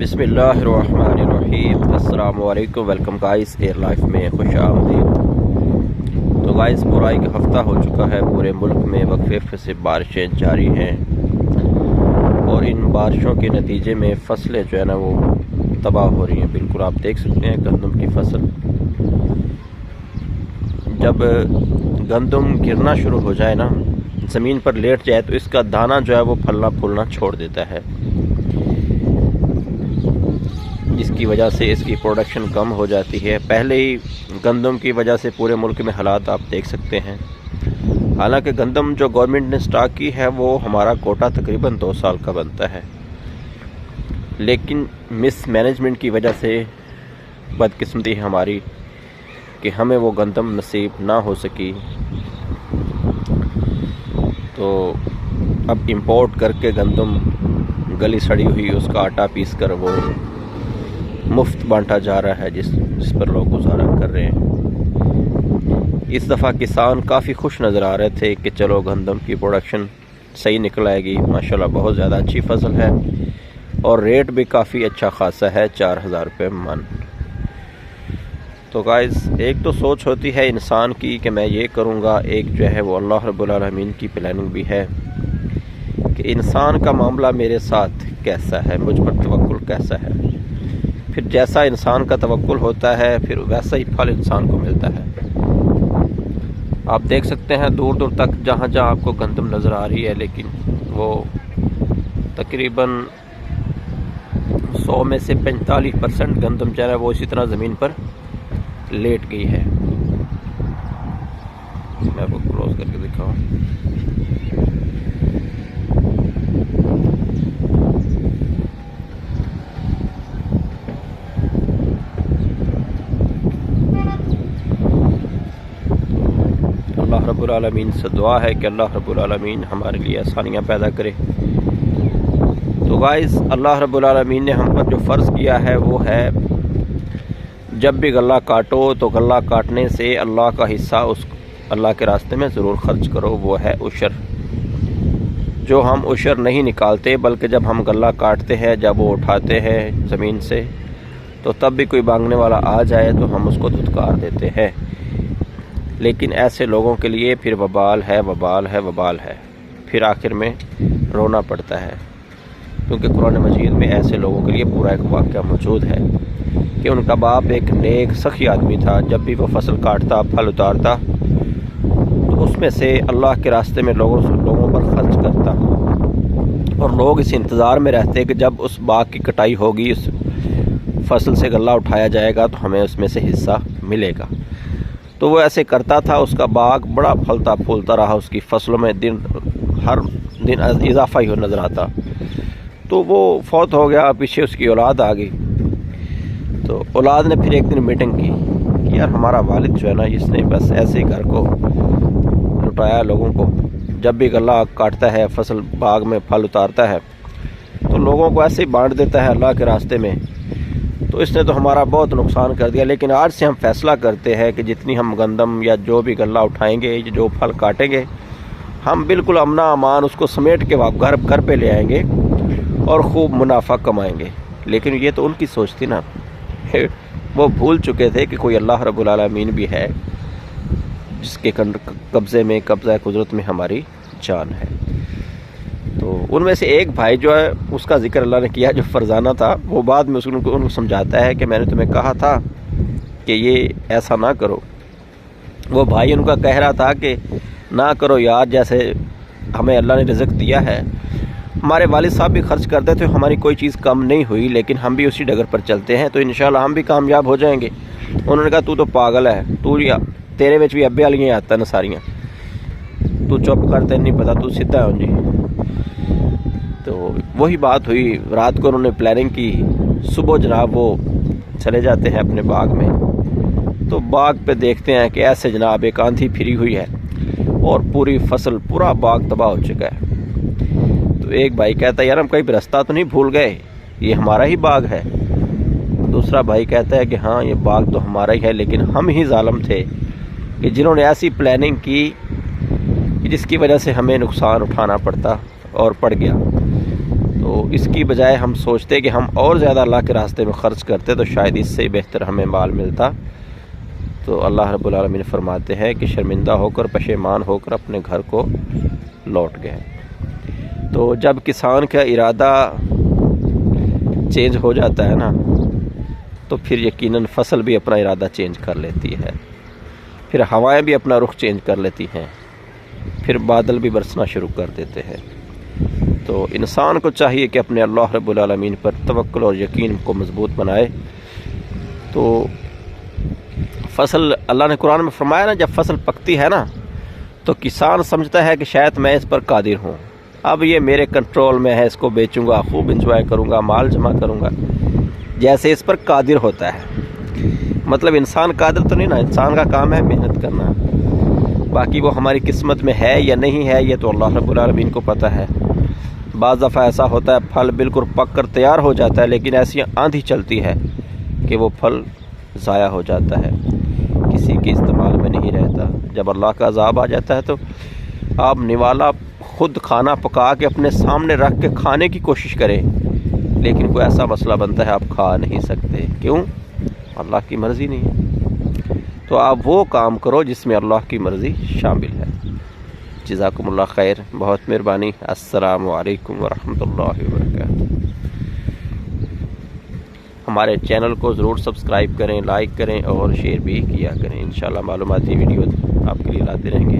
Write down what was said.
बिस्मिल्लाहिर्रहमानिर्रहीम। अस्सलाम वालेकुम। वेलकम गाइस एयर लाइफ में खुश आमदीद। तो गाइस बुराई का हफ़्ता हो चुका है, पूरे मुल्क में वक्फे से बारिशें जारी हैं और इन बारिशों के नतीजे में फसलें जो है ना वो तबाह हो रही हैं। बिल्कुल आप देख सकते हैं गंदम की फसल, जब गंदम गिरना शुरू हो जाए ना, ज़मीन पर लेट जाए तो इसका दाना जो है वो फलना फूलना छोड़ देता है, जिसकी वजह से इसकी प्रोडक्शन कम हो जाती है। पहले ही गंदम की वजह से पूरे मुल्क में हालात आप देख सकते हैं। हालांकि गंदम जो गवर्नमेंट ने स्टॉक की है वो हमारा कोटा तकरीबन 2 साल का बनता है, लेकिन मिस मैनेजमेंट की वजह से बदकिस्मती है हमारी कि हमें वो गंदम नसीब ना हो सकी। तो अब इंपोर्ट करके गंदम गली सड़ी हुई उसका आटा पीस कर वो मुफ्त बांटा जा रहा है, जिस पर लोग गुजारा कर रहे हैं। इस दफ़ा किसान काफ़ी खुश नज़र आ रहे थे कि चलो गंदम की प्रोडक्शन सही निकल आएगी, माशाल्लाह बहुत ज़्यादा अच्छी फसल है और रेट भी काफ़ी अच्छा खासा है, 4000 रुपये मन। तो गाइस एक तो सोच होती है इंसान की कि मैं ये करूँगा, एक जो है वो अल्लाह रब्बुल आलमीन की प्लानिंग भी है कि इंसान का मामला मेरे साथ कैसा है, मुझ पर तवक्कुल कैसा है। फिर जैसा इंसान का तवक्कुल होता है फिर वैसा ही फल इंसान को मिलता है। आप देख सकते हैं दूर दूर तक जहाँ जहाँ आपको गंदम नज़र आ रही है, लेकिन वो तकरीबन 100 में से 45% गंदम जो है वो इसी तरह ज़मीन पर लेट गई है। मैं आपको क्लोज करके दिखाऊँ। अल्लाह रब्बुल आलमीन से दुआ है कि अल्लाह रब्बुल आलमीन हमारे लिए आसानियाँ पैदा करे। तो गाइस अल्लाह रब्बुल आलमीन ने हम पर जो फ़र्ज़ किया है वो है, जब भी गल्ला काटो तो गल्ला काटने से अल्लाह का हिस्सा उस अल्लाह के रास्ते में ज़रूर ख़र्च करो, वो है उशर। जो हम उशर नहीं निकालते, बल्कि जब हम गल्ला काटते हैं, जब वो उठाते हैं ज़मीन से, तो तब भी कोई मांगने वाला आ जाए तो हम उसको धुतकार देते हैं। लेकिन ऐसे लोगों के लिए फिर वबाल है, वबाल है, वबाल है, फिर आखिर में रोना पड़ता है। क्योंकि कुरान मजीद में ऐसे लोगों के लिए पूरा एक वाक़या मौजूद है कि उनका बाप एक नेक सखी आदमी था। जब भी वो फसल काटता, फल उतारता, तो उसमें से अल्लाह के रास्ते में लोगों पर खर्च करता, और लोग इस इंतज़ार में रहते कि जब उस बाग की कटाई होगी, उस फसल से गल्ला उठाया जाएगा तो हमें उसमें से हिस्सा मिलेगा। तो वो ऐसे करता था, उसका बाग बड़ा फलता फूलता रहा, उसकी फसलों में हर दिन इजाफा ही नज़र आता। तो वो फौत हो गया, पीछे उसकी औलाद आ गई। तो औलाद ने फिर एक दिन मीटिंग की कि यार हमारा वालिद जो है ना, इसने बस ऐसे ही घर को लुटाया लोगों को। जब भी गल्ला काटता है, फसल बाग में फल उतारता है, तो लोगों को ऐसे ही बांट देता है अल्लाह के रास्ते में। तो इसने तो हमारा बहुत नुकसान कर दिया। लेकिन आज से हम फैसला करते हैं कि जितनी हम गंदम या जो भी गल्ला उठाएंगे, जो फल काटेंगे, हम बिल्कुल अमना अमान उसको समेट के घर पे ले आएंगे और खूब मुनाफा कमाएंगे। लेकिन ये तो उनकी सोच थी ना, वो भूल चुके थे कि कोई अल्लाह रब्बुल आलमीन भी है जिसके कब्ज़े में, कब्ज़ा कुदरत में हमारी जान है। तो उनमें से एक भाई जो है, उसका जिक्र अल्लाह ने किया, जो फरजाना था, वो बाद में उनको समझाता है कि मैंने तुम्हें कहा था कि ये ऐसा ना करो। वो भाई उनका कह रहा था कि ना करो यार, जैसे हमें अल्लाह ने रिज़्क़ दिया है, हमारे वालिद साहब भी खर्च करते थे, हमारी कोई चीज़ कम नहीं हुई, लेकिन हम भी उसी डगर पर चलते हैं तो इंशाल्लाह हम भी कामयाब हो जाएंगे। उन्होंने कहा तू तो पागल है, तेरे विच भी अब्बे वालियां आदतां न सारियां, तू चुप कर, तेन नहीं पता, तू सीधा हो जी। तो वही बात हुई, रात को उन्होंने प्लानिंग की, सुबह जनाब वो चले जाते हैं अपने बाग में। तो बाग पे देखते हैं कि ऐसे जनाब एक आंधी फिरी हुई है और पूरी फसल, पूरा बाग तबाह हो चुका है। तो एक भाई कहता है यार हम कहीं रास्ता तो नहीं भूल गए, ये हमारा ही बाग है। दूसरा भाई कहता है कि हाँ ये बाग तो हमारा ही है, लेकिन हम ही जालिम थे कि जिन्होंने ऐसी प्लानिंग की कि जिसकी वजह से हमें नुकसान उठाना पड़ता और पड़ गया। तो اس کی بجائے ہم سوچتے کہ ہم اور زیادہ اللہ کے راستے میں خرچ کرتے تو شاید اس سے بہتر ہمیں مال ملتا. تو اللہ رب العالمین فرماتے ہیں کہ شرمندہ ہو کر پشیمان ہو کر اپنے گھر کو لوٹ گئے. تو جب کسان کا ارادہ چینج ہو جاتا ہے نا تو پھر یقیناً فصل بھی اپنا ارادہ چینج کر لیتی ہے, پھر ہوائیں بھی اپنا رخ چینج کر لیتی ہیں, پھر بادل بھی برسنا شروع کر دیتے ہیں. تو انسان کو چاہیے کہ اپنے اللہ رب العالمین پر توکل اور یقین کو مضبوط بنائے. تو فصل اللہ نے قرآن میں فرمایا نا, جب فصل پکتی ہے نا تو کسان سمجھتا ہے کہ شاید میں اس پر قادر ہوں, اب یہ میرے کنٹرول میں ہے, اس کو بیچوں گا, خوب انجوائے کروں گا, مال جمع کروں گا, جیسے اس پر قادر ہوتا ہے. مطلب انسان قادر تو نہیں نا, انسان کا کام ہے محنت کرنا, باقی وہ ہماری قسمت میں ہے یا نہیں ہے یہ تو اللہ رب العالمین کو پتہ ہے. بعض دفعہ ایسا ہوتا ہے پھل بالکل پک کر تیار ہو جاتا ہے لیکن ایسی آندھی چلتی ہے کہ وہ پھل ضائع ہو جاتا ہے, کسی کے استعمال میں نہیں رہتا. جب اللہ کا عذاب آ جاتا ہے تو آپ نوالا خود کھانا پکا کے اپنے سامنے رکھ کے کھانے کی کوشش کریں, لیکن کوئی ایسا مسئلہ بنتا ہے آپ کھا نہیں سکتے. کیوں؟ اللہ کی مرضی نہیں ہے. تو آپ وہ کام کرو جس میں اللہ کی مرضی شامل ہے. جزاکم اللہ خیر, بہت مہربانی. السلام علیکم ورحمۃ اللہ وبرکاتہ. ہمارے چینل کو ضرور سبسکرائب کریں, لائک کریں اور شیئر بھی کیا کریں. انشاءاللہ معلوماتی ویڈیو آپ کے لیے لاتے رہیں گے.